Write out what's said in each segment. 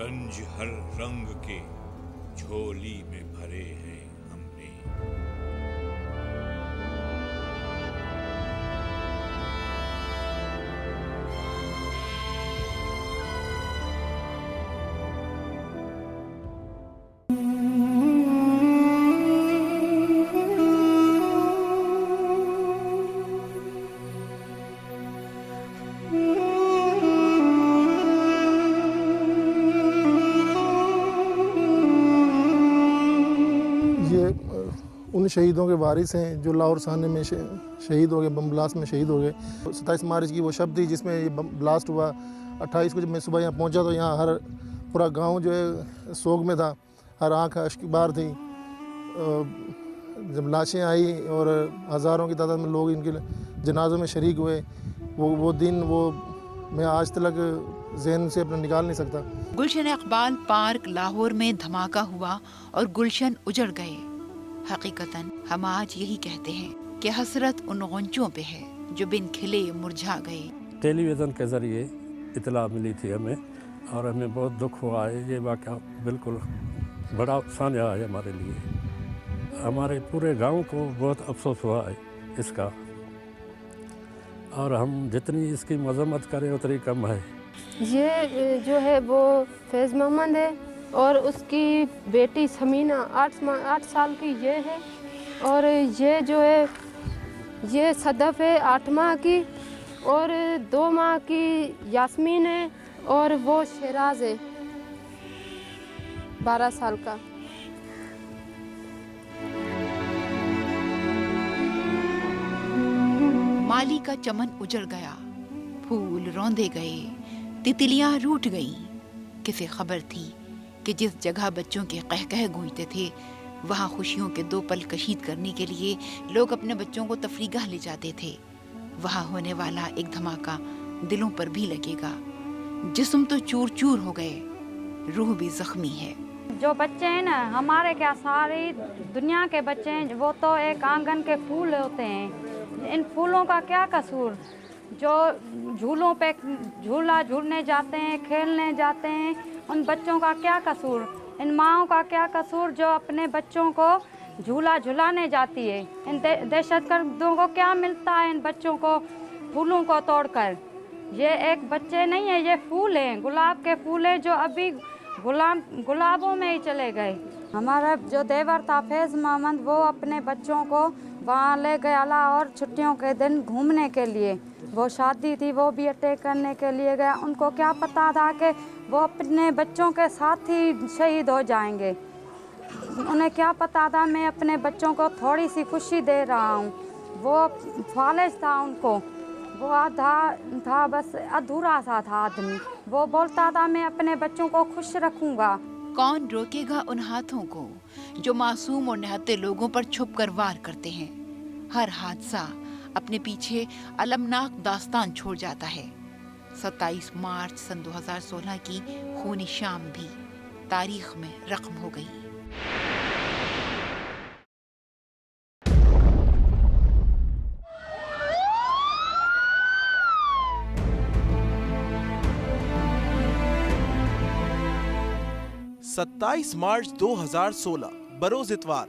रंज हर रंग के झोली में भरे हैं हमने। उन शहीदों के वारिस हैं जो लाहौर साने में शहीद हो गए, बम ब्लास्ट में शहीद हो गए। 27 मार्च की वो शब थी जिसमें ये बम ब्लास्ट हुआ। 28 को जब मैं सुबह यहाँ पहुँचा तो यहाँ हर पूरा गांव जो है सोग में था, हर आँख अश्क बार थी। जब लाशें आई और हज़ारों की तादाद में लोग इनके जनाजों में शरीक हुए, वो दिन वो मैं आज तक ज़हन से अपना निकाल नहीं सकता। गुलशन इकबाल पार्क लाहौर में धमाका हुआ और गुलशन उजड़ गए। हकीकतन हम आज यही कहते हैं कि हसरत उन गंचों पे है जो बिन खिले मुरझा गए। टेलीविज़न के ज़रिए इतला मिली थी हमें और हमें बहुत दुख हुआ है। ये वाक़या बिल्कुल बड़ा सान्या है हमारे लिए। हमारे पूरे गांव को बहुत अफसोस हुआ है इसका, और हम जितनी इसकी मजम्मत करें उतनी कम है। ये जो है वो फैज़ मोहम्मद है और उसकी बेटी समीना 8 साल की ये है, और ये जो है ये सदफ है 8 माह की, और 2 माह की यास्मीन है, और वो शहराज है 12 साल का। माली का चमन उजड़ गया, फूल रौंदे गए, तितलियां रूठ गईं। किसे खबर थी कि जिस जगह बच्चों के कहकह गूंजते थे वहाँ खुशियों के 2 पल कशीद करने के लिए लोग अपने बच्चों को तफरीगाह ले जाते थे। वहाँ होने वाला एक धमाका दिलों पर भी लगेगा। जिस्म तो चूर चूर हो गए, रूह भी जख्मी है। जो बच्चे हैं ना, हमारे क्या सारी दुनिया के बच्चे हैं, वो तो एक आंगन के फूल होते हैं। इन फूलों का क्या कसूर? जो झूलों पे झूला झूलने जाते हैं, खेलने जाते हैं, उन बच्चों का क्या कसूर? इन माँओं का क्या कसूर जो अपने बच्चों को झूला झुलाने जाती है? इन दहशतगर्दों को क्या मिलता है इन बच्चों को फूलों को तोड़कर? ये एक बच्चे नहीं है, ये फूल हैं, गुलाब के फूल हैं जो अभी गुलाबों में ही चले गए। हमारा जो देवर था फैज़ मोहम्मद, वो अपने बच्चों को वहाँ ले गया और छुट्टियों के दिन घूमने के लिए, वो शादी थी वो भी अटेक करने के लिए गया। उनको क्या पता था कि वो अपने बच्चों के साथ ही शहीद हो जाएंगे? उन्हें क्या पता था मैं अपने बच्चों को थोड़ी सी खुशी दे रहा हूँ? वो फालिज था, उनको वो आधा था, बस अधूरा सा था आदमी। वो बोलता था मैं अपने बच्चों को खुश रखूँगा। कौन रोकेगा उन हाथों को जो मासूम और निहत्ते लोगों पर छुप कर वार करते हैं? हर हादसा अपने पीछे अलमनाक दास्तान छोड़ जाता है। 27 मार्च सन 2016 की खूनी शाम भी तारीख में रक़म हो गई। सत्ताईस मार्च 2016 बरोज इतवार,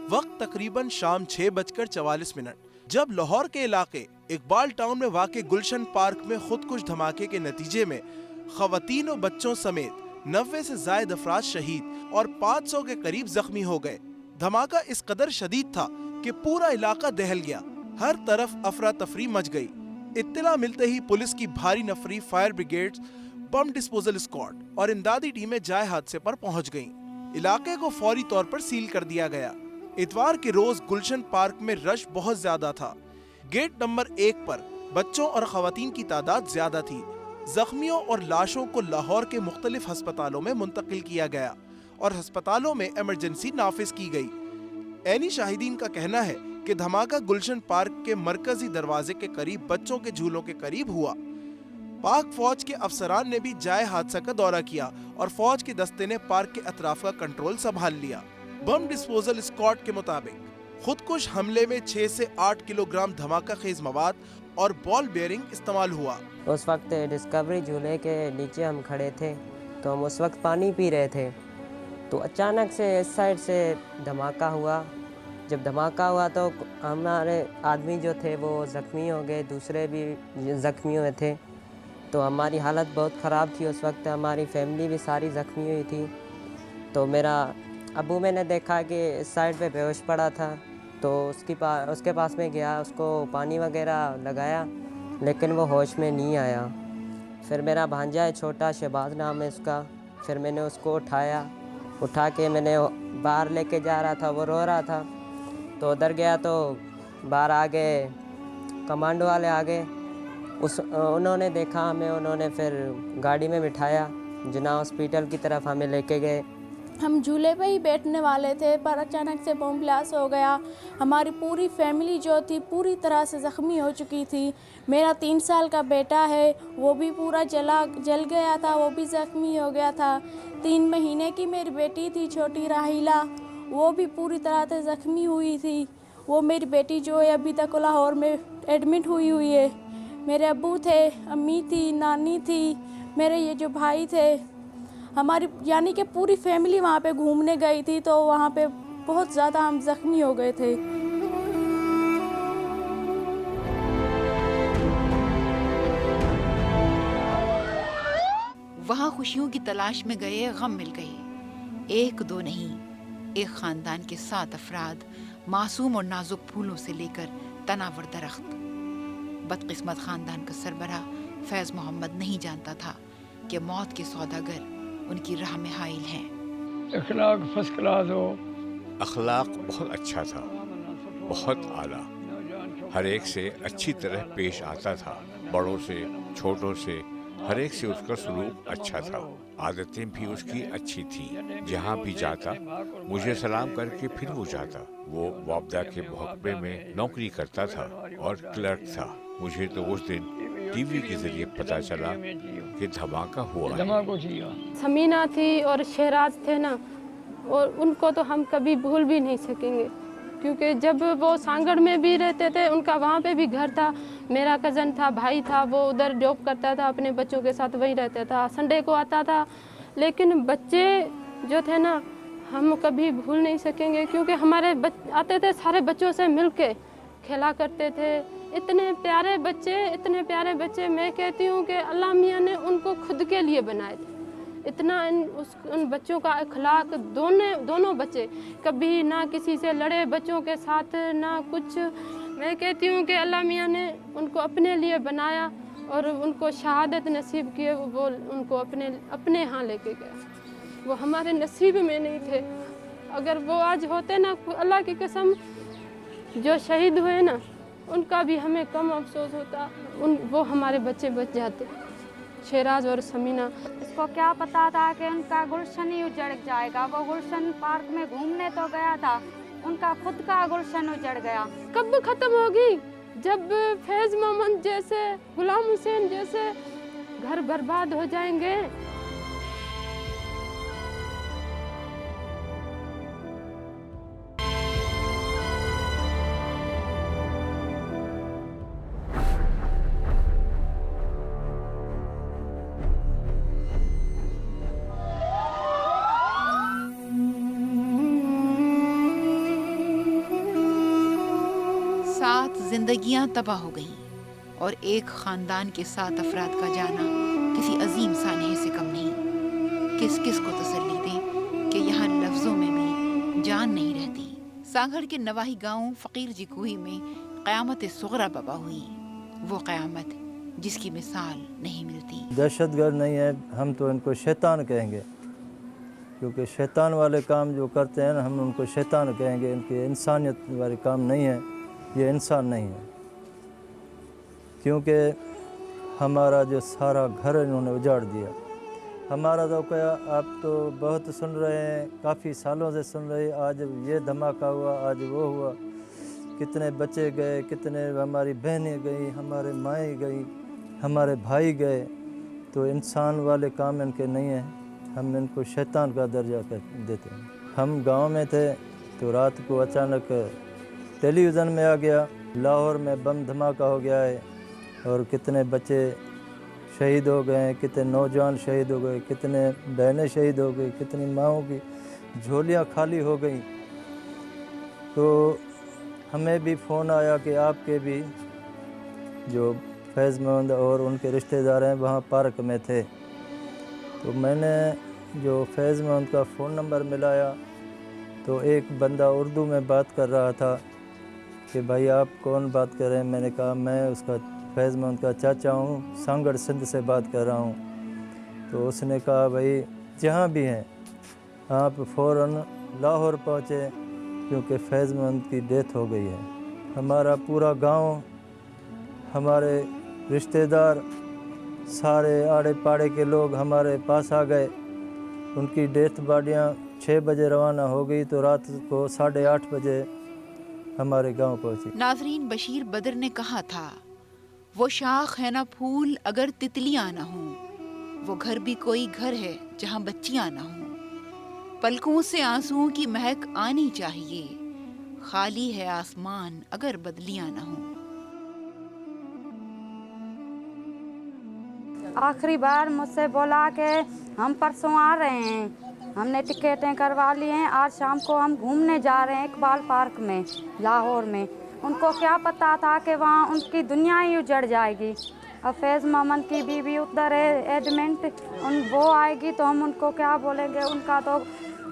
वक्त तकरीबन शाम 6:44, जब लाहौर के इलाके इकबाल टाउन में वाक़े गुलशन पार्क में खुदकुश धमाके के नतीजे में ख़वातीन और बच्चों समेत 90 से ज़ायद अफराद शहीद और 500 के करीब जख्मी हो गए। धमाका इस कदर शदीद था कि पूरा इलाका दहल गया, हर तरफ अफरा तफरी मच गई। इत्तला मिलते ही पुलिस की भारी नफरी, fire brigades, bomb disposal squad और इमदादी टीमें जाए हादसे पर पहुंच गईं। इलाके को फौरी तौर पर सील कर दिया गया। इतवार के रोज गुलशन पार्क में रश बहुत ज्यादा था। गेट नंबर 1 पर बच्चों और खवातीन की तादाद ज्यादा थी। जख्मियों और लाशों को लाहौर के मुख्तलिफ अस्पतालों में मुंतकिल किया गया और अस्पतालों में इमरजेंसी नाफिज की गई। ऐनी शाहिदीन का कहना है कि धमाका गुलशन पार्क के मरकजी दरवाजे के करीब बच्चों के झूलों के करीब हुआ। पाक फौज के अफसरान ने भी जाए हादसा का दौरा किया और फौज के दस्ते ने पार्क के अतराफ का कंट्रोल संभाल लिया। बम डिस्पोजल स्क्वाड के मुताबिक खुदकुश हमले में 6 से 8 किलोग्राम धमाका खेज मवाद और बॉल बेयरिंग इस्तेमाल हुआ। उस वक्त डिस्कवरी झूले के नीचे हम खड़े थे تو ہم اس وقت پانی پی رہے تھے، تو اچانک سے اس سائڈ سے دھماکہ ہوا۔ جب دھماکہ ہوا تو ہمارے آدمی جو تھے وہ زخمی ہو گئے، دوسرے بھی زخمی ہوئے تھے، تو ہماری حالت بہت خراب تھی اس وقت، ہماری فیملی بھی ساری زخمی ہوئی تھی۔ تو میرا ابو میں نے دیکھا کہ اس سائڈ پہ بے ہوش پڑا تھا، تو اس کے پاس میں گیا، اس کو پانی وغیرہ لگایا، لیکن وہ ہوش میں نہیں آیا۔ پھر میرا بھانجا ہے چھوٹا، شہباز نام ہے اس کا، پھر میں نے اس کو اٹھا کے میں نے باہر لے کے جا رہا تھا، وہ رو رہا تھا، تو ادھر گیا تو باہر آگے کمانڈو والے آگے، انہوں نے دیکھا ہمیں، انہوں نے پھر گاڑی میں بٹھایا، جناح ہاسپیٹل کی طرف ہمیں لے کے گئے۔ ہم جھولے پہ ہی بیٹھنے والے تھے پر اچانک سے بم بلاسٹ ہو گیا۔ ہماری پوری فیملی جو تھی پوری طرح سے زخمی ہو چکی تھی۔ میرا 3 سال کا بیٹا ہے، وہ بھی پورا جل گیا تھا، وہ بھی زخمی ہو گیا تھا۔ 3 مہینے کی میری بیٹی تھی چھوٹی راحیلہ، وہ بھی پوری طرح سے زخمی ہوئی تھی۔ وہ میری بیٹی جو ہے ابھی تک لاہور میں ایڈمٹ ہوئی ہے۔ میرے ابو تھے، امی تھی، نانی تھی، میرے یہ جو بھائی تھے، ہماری یعنی کہ پوری فیملی وہاں پہ گھومنے گئی تھی، تو وہاں پہ بہت زیادہ ہم زخمی ہو گئے تھے۔ وہاں خوشیوں کی تلاش میں گئے، غم مل گئے۔ 1-2 نہیں، ایک خاندان کے 7 افراد، معصوم اور نازک پھولوں سے لے کر تناور درخت۔ بدقسمت خاندان کا سربراہ فیض محمد نہیں جانتا تھا کہ موت کے سوداگر ان کی راہ میں حائل ہیں۔ اخلاق فرسٹ کلاس ہو، اخلاق بہت اچھا تھا، بہت اعلیٰ، ہر ایک سے اچھی طرح پیش آتا تھا، بڑوں سے چھوٹوں سے ہر ایک سے اس کا سلوک اچھا تھا، عادتیں بھی اس کی اچھی تھیں۔ جہاں بھی جاتا مجھے سلام کر کے پھر وہ جاتا۔ وہ وابدہ کے محکمے میں نوکری کرتا تھا اور کلرک تھا۔ مجھے تو اس دن ٹی وی کے ذریعے پتہ چلا کہ دھماکہ ہوا ہے۔ سمینہ تھی اور شہراز تھے نا، اور ان کو تو ہم کبھی بھول بھی نہیں سکیں گے، کیونکہ جب وہ سانگڑ میں بھی رہتے تھے، ان کا وہاں پہ بھی گھر تھا، میرا کزن تھا، بھائی تھا، وہ ادھر جاب کرتا تھا، اپنے بچوں کے ساتھ وہیں رہتا تھا، سنڈے کو آتا تھا۔ لیکن بچے جو تھے نا، ہم کبھی بھول نہیں سکیں گے، کیونکہ ہمارے آتے تھے سارے بچوں سے مل کے کھیلا کرتے تھے۔ اتنے پیارے بچے، میں کہتی ہوں کہ اللہ میاں نے ان کو خود کے لیے بنائے تھے۔ اتنا ان بچوں کا اخلاق، دونوں بچے کبھی نہ کسی سے لڑے بچوں کے ساتھ، نہ کچھ۔ میں کہتی ہوں کہ اللہ میاں نے ان کو اپنے لیے بنایا اور ان کو شہادت نصیب کیے، وہ ان کو اپنے ہاں لے کے گیا۔ وہ ہمارے نصیب میں نہیں تھے، اگر وہ آج ہوتے نا، اللہ کی قسم، جو شہید ہوئے نا، ان کا بھی ہمیں کم افسوس ہوتا، وہ ہمارے بچے بچ جاتے، شہراز اور سمینہ۔ اس کو کیا پتا تھا کہ ان کا گلشن ہی اجڑ جائے گا؟ وہ گلشن پارک میں گھومنے تو گیا تھا، ان کا خود کا گلشن اجڑ گیا۔ کب ختم ہوگی؟ جب فیض محمد جیسے، غلام حسین جیسے گھر برباد ہو جائیں گے۔ زندگیاں تباہ ہو گئیں اور ایک خاندان کے 7 افراد کا جانا کسی عظیم سانحے سے کم نہیں۔ کس کس کو تسلی دیں کہ یہاں لفظوں میں بھی جان نہیں رہتی۔ سانگھڑ کے نواحی گاؤں فقیر جی کوہی میں قیامت صغریٰ بابا ہوئی، وہ قیامت جس کی مثال نہیں ملتی۔ دہشت گرد نہیں ہے، ہم تو ان کو شیطان کہیں گے، کیونکہ شیطان والے کام جو کرتے ہیں نا، ہم ان کو شیطان کہیں گے۔ ان کی انسانیت والے کام نہیں ہے، یہ انسان نہیں ہے، کیونکہ ہمارا جو سارا گھر انہوں نے اجاڑ دیا۔ ہمارا تو کیا، آپ تو بہت سن رہے ہیں، کافی سالوں سے سن رہے ہیں، آج یہ دھماکہ ہوا، آج وہ ہوا، کتنے بچے گئے، کتنے ہماری بہنیں گئیں، ہمارے مائیں گئیں، ہمارے بھائی گئے۔ تو انسان والے کام ان کے نہیں ہیں، ہم ان کو شیطان کا درجہ دیتے ہیں۔ ہم گاؤں میں تھے تو رات کو اچانک ٹیلی ویژن میں آ گیا لاہور میں بم دھماکہ ہو گیا ہے اور کتنے بچے शहीद हो गए हैं, कितने नौजवान शहीद हो गए, कितने बहनें शहीद हो गई, कितनी माँओं की झोलियाँ खाली हो गई। तो हमें भी फ़ोन आया कि आपके भी जो फैज़ मोहम्मद और उनके रिश्तेदार हैं वहाँ पार्क में थे। तो मैंने जो फैज़ मोहम्मद का फ़ोन नंबर मिलाया तो एक बंदा उर्दू में बात कर रहा था कि भाई आप कौन बात कर रहे हैं। मैंने कहा मैं उसका फैज़ मोहम्मद का चाचा हूँ, सांगड़ सिंध से बात कर रहा हूँ। तो उसने कहा भाई जहाँ भी हैं आप फ़ौरन लाहौर पहुँचे क्योंकि फैज़ मोहम्मद की डेथ हो गई है। हमारा पूरा गांव, हमारे रिश्तेदार, सारे आड़े पाड़े के लोग हमारे पास आ गए। उनकी डेथ बॉडियाँ 6 बजे रवाना हो गई तो रात को 8:30 बजे हमारे गांव पहुंची। नाजरीन, बशीर बदर ने कहा था, वो शाख है ना फूल अगर तितलियां ना हों, वो घर भी कोई घर है जहां बच्चियां ना हों। पलकों से आंसुओं की महक आनी चाहिए, खाली है आसमान अगर बदलियां ना हों। आखिरी बार मुझसे बोला कि हम परसों आ रहे हैं, हमने टिकटें करवा ली हैं, आज शाम को हम घूमने जा रहे हैं इकबाल पार्क में लाहौर में। उनको क्या पता था कि वहाँ उनकी दुनिया ही उजड़ जाएगी। अब फैज़ मोहम्मद की बीवी उधर है एडमिट, वो आएगी तो हम उनको क्या बोलेंगे, उनका तो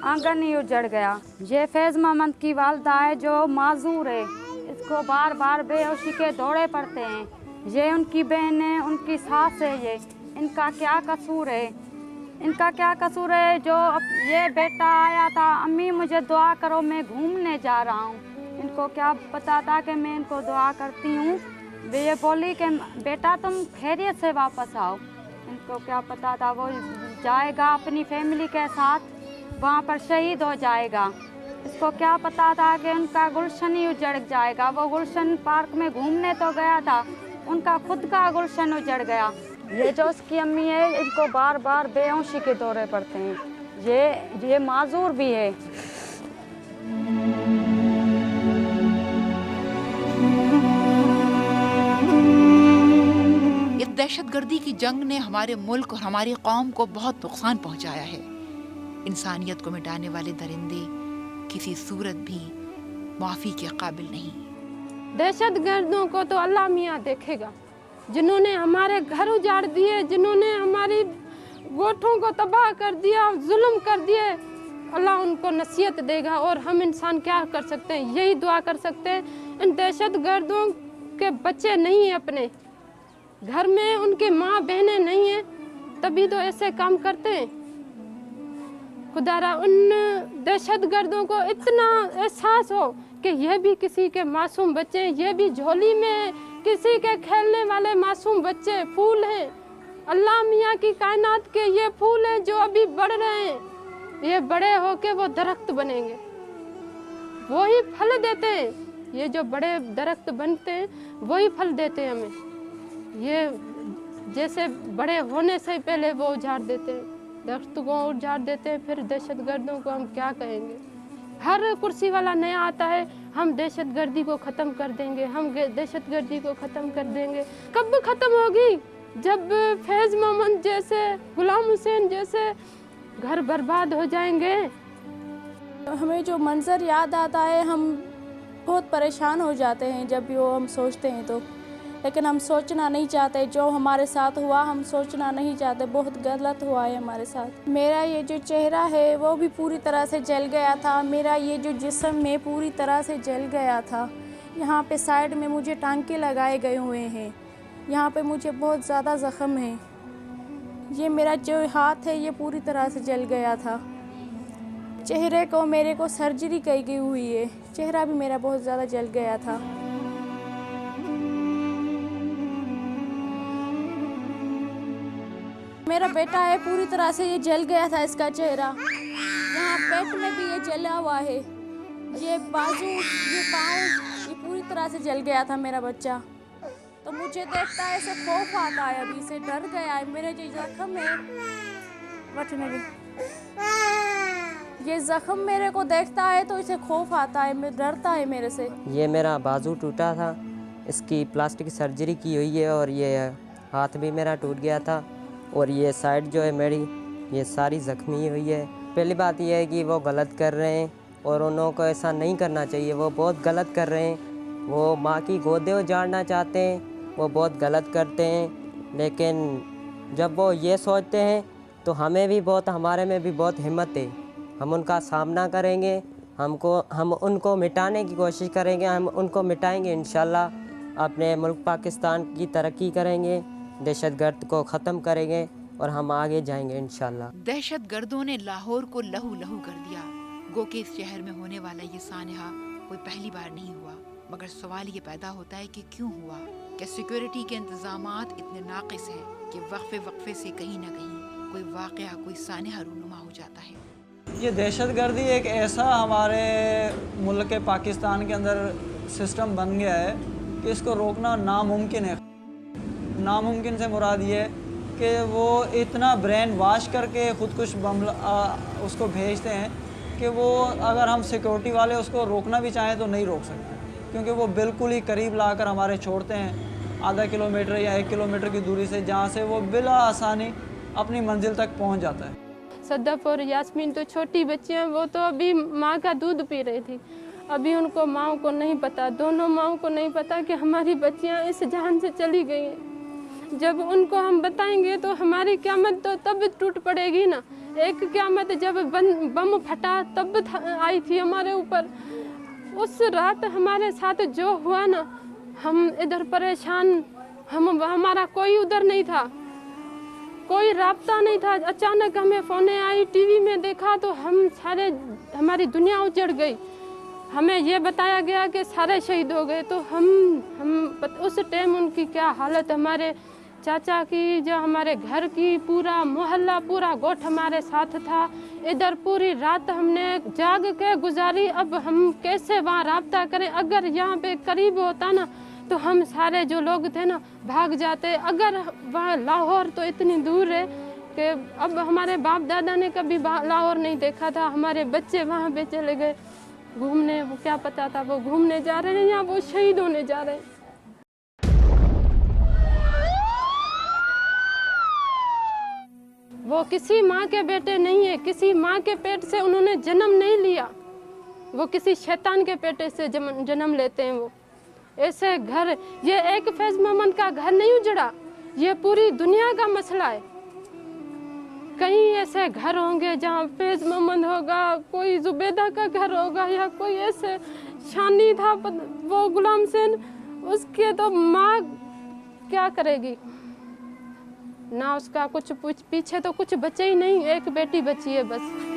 आंगन ही उजड़ गया। ये फैज़ मोहम्मद की वालदा है जो माजूर है, इसको बार बार बेहोशी के दौरे पड़ते हैं। ये उनकी बहन है, उनकी सास है, ये इनका क्या कसूर है, इनका क्या कसूर है। जो ये बेटा आया था, अम्मी मुझे दुआ करो मैं घूमने जा रहा हूँ, इनको क्या पता था कि मैं इनको दुआ करती हूँ। ये बोली कि बेटा तुम खैरियत से वापस आओ, इनको क्या पता था वो जाएगा अपनी फैमिली के साथ, वहाँ पर शहीद हो जाएगा। इसको क्या पता था कि उनका गुलशन ही उजड़ जाएगा। वो गुलशन पार्क में घूमने तो गया था, उनका खुद का गुलशन उजड़ गया। ये जो उसकी अम्मी है, इनको बार बार बेहोशी के दौरे पड़ते हैं। ये माजूर भी है। इस दहशतगर्दी की जंग ने हमारे मुल्क और हमारी कौम को बहुत नुकसान पहुंचाया है। इंसानियत को मिटाने वाले दरिंदे किसी सूरत भी माफ़ी के काबिल नहीं। दहशतगर्दों को तो अल्लाह मियाँ देखेगा, जिन्होंने हमारे घर उजाड़ दिए, जिन्होंने हमारी गोठों को तबाह कर दिया, जुल्म कर दिए, अल्लाह उनको नसीहत देगा। और हम इंसान क्या कर सकते हैं, यही दुआ कर सकते हैं। इन दहशतगर्दों के बच्चे नहीं हैं, अपने घर में उनके माँ बहनें नहीं हैं, तभी तो ऐसे काम करते हैं। खुदारा उन दहशतगर्दों को इतना एहसास हो कि यह भी किसी के मासूम बच्चे, ये भी झोली में किसी के खेलने वाले मासूम बच्चे फूल हैं। अल्लाह मियाँ की कायनात के ये फूल हैं जो अभी बढ़ रहे हैं। ये बड़े होके वो दरख्त बनेंगे, वही फल देते हैं। ये जो बड़े दरख्त बनते हैं वही फल देते हैं हमें। ये जैसे बड़े होने से पहले वो उजाड़ देते हैं, दरख्त को उजाड़ देते हैं, फिर दहशतगर्दों को हम क्या कहेंगे। हर कुर्सी वाला नया आता है, हम दहशतगर्दी को ख़त्म कर देंगे, हम दहशतगर्दी को ख़त्म कर देंगे। कब ख़त्म होगी? जब फैज़ मोहम्मद जैसे, गुलाम हुसैन जैसे घर बर्बाद हो जाएंगे। हमें जो मंज़र याद आता है, हम बहुत परेशान हो जाते हैं जब भी वो हम सोचते हैं तो, लेकिन हम सोचना नहीं चाहते। जो हमारे साथ हुआ हम सोचना नहीं चाहते, बहुत गलत हुआ है हमारे साथ। मेरा ये जो चेहरा है वो भी पूरी तरह से जल गया था, मेरा ये जो जिस्म में पूरी तरह से जल गया था। यहाँ पे साइड में मुझे टांके लगाए गए हुए हैं, यहाँ पे मुझे बहुत ज़्यादा ज़ख्म है। ये मेरा जो हाथ है ये पूरी तरह से जल गया था। चेहरे को मेरे को सर्जरी की गई हुई है, चेहरा भी मेरा बहुत ज़्यादा जल गया था। मेरा बेटा है, पूरी तरह से ये जल गया था इसका चेहरा, यहाँ पेट में भी ये जला हुआ है, ये बाजू, ये पाँव, ये पूरी तरह से जल गया था मेरा बच्चा। तो मुझे देखता है ऐसे खौफ आता है, अभी से डर गया है। मेरे जो जख्म है, बटने भी, ये जख्म मेरे को देखता है तो इसे खौफ आता है, डरता है मेरे से। ये मेरा बाजू टूटा था, इसकी प्लास्टिक सर्जरी की हुई है और ये ہاتھ بھی میرا ٹوٹ گیا تھا اور یہ سائڈ جو ہے میری یہ ساری زخمی ہوئی ہے۔ پہلی بات یہ ہے کہ وہ غلط کر رہے ہیں اور انہوں کو ایسا نہیں کرنا چاہیے، وہ بہت غلط کر رہے ہیں۔ وہ ماں کی گودیں اجاڑنا چاہتے ہیں، وہ بہت غلط کرتے ہیں، لیکن جب وہ یہ سوچتے ہیں تو ہمارے میں بھی بہت ہمت ہے۔ ہم ان کا سامنا کریں گے، ہم ان کو مٹانے کی کوشش کریں گے، ہم ان کو مٹائیں گے انشاءاللہ۔ اپنے ملک پاکستان کی ترقی کریں گے، دہشت گرد کو ختم کریں گے اور ہم آگے جائیں گے انشاءاللہ۔ دہشت گردوں نے لاہور کو لہو لہو کر دیا۔ گو کہ اس شہر میں ہونے والا یہ سانحہ کوئی پہلی بار نہیں ہوا، مگر سوال یہ پیدا ہوتا ہے کہ کیوں ہوا؟ کہ سیکیورٹی کے انتظامات اتنے ناقص ہیں کہ وقفے سے کہیں نہ کہیں کوئی واقعہ، کوئی سانحہ رونما ہو جاتا ہے۔ یہ دہشت گردی ایک ایسا ہمارے ملک پاکستان کے اندر سسٹم بن گیا ہے کہ اس کو روکنا ناممکن ہے۔ ناممکن سے مراد یہ ہے کہ وہ اتنا برین واش کر کے خودکش بم اس کو بھیجتے ہیں کہ وہ اگر ہم سیکورٹی والے اس کو روکنا بھی چاہیں تو نہیں روک سکتے، کیونکہ وہ بالکل ہی قریب لا کر ہمارے چھوڑتے ہیں، آدھا کلومیٹر یا 1 کلومیٹر کی دوری سے، جہاں سے وہ بلا آسانی اپنی منزل تک پہنچ جاتا ہے۔ صدف اور یاسمین تو چھوٹی بچیاں، وہ تو ابھی ماں کا دودھ پی رہی تھی، ابھی ان کو ماؤں کو نہیں پتا، دونوں ماؤں کو نہیں پتا کہ ہماری بچیاں اس جہان سے چلی گئی ہیں۔ جب ان کو ہم بتائیں گے تو ہماری قیامت تو تب ٹوٹ پڑے گی نا۔ ایک قیامت جب بم پھٹا تب آئی تھی ہمارے اوپر، اس رات ہمارے ساتھ جو ہوا نا، ہم ادھر پریشان، ہمارا کوئی ادھر نہیں تھا، کوئی رابطہ نہیں تھا۔ اچانک ہمیں فونیں آئی، ٹی وی میں دیکھا تو ہماری دنیا اجڑ گئی۔ ہمیں یہ بتایا گیا کہ سارے شہید ہو گئے، تو ہم اس ٹائم ان کی کیا حالت، ہمارے چاچا کی، جو ہمارے گھر کی، پورا محلہ، پورا گوٹھ ہمارے ساتھ تھا۔ ادھر پوری رات ہم نے جاگ کے گزاری، اب ہم کیسے وہاں رابطہ کریں؟ اگر یہاں پہ قریب ہوتا نا تو ہم سارے جو لوگ تھے نا بھاگ جاتے، اگر وہاں لاہور تو اتنی دور ہے کہ اب ہمارے باپ دادا نے کبھی لاہور نہیں دیکھا تھا، ہمارے بچے وہاں پہ چلے گئے گھومنے، وہ کیا پتا تھا وہ گھومنے جا رہے ہیں یا وہ شہید ہونے جا رہے ہیں۔ وہ کسی ماں کے بیٹے نہیں ہیں، کسی ماں کے پیٹ سے انہوں نے جنم نہیں لیا، وہ کسی شیطان کے پیٹے سے جنم لیتے ہیں۔ وہ ایسے گھر، یہ ایک فیض محمد کا گھر نہیں اجڑا، یہ پوری دنیا کا مسئلہ ہے۔ کئی ایسے گھر ہوں گے جہاں فیض محمد ہوگا، کوئی زبیدہ کا گھر ہوگا، یا کوئی ایسے شانی تھا وہ غلام حسین، اس کے تو ماں کیا کرے گی نہ، اس کا کچھ پیچھے تو کچھ بچے ہی نہیں، ایک بیٹی بچی ہے بس۔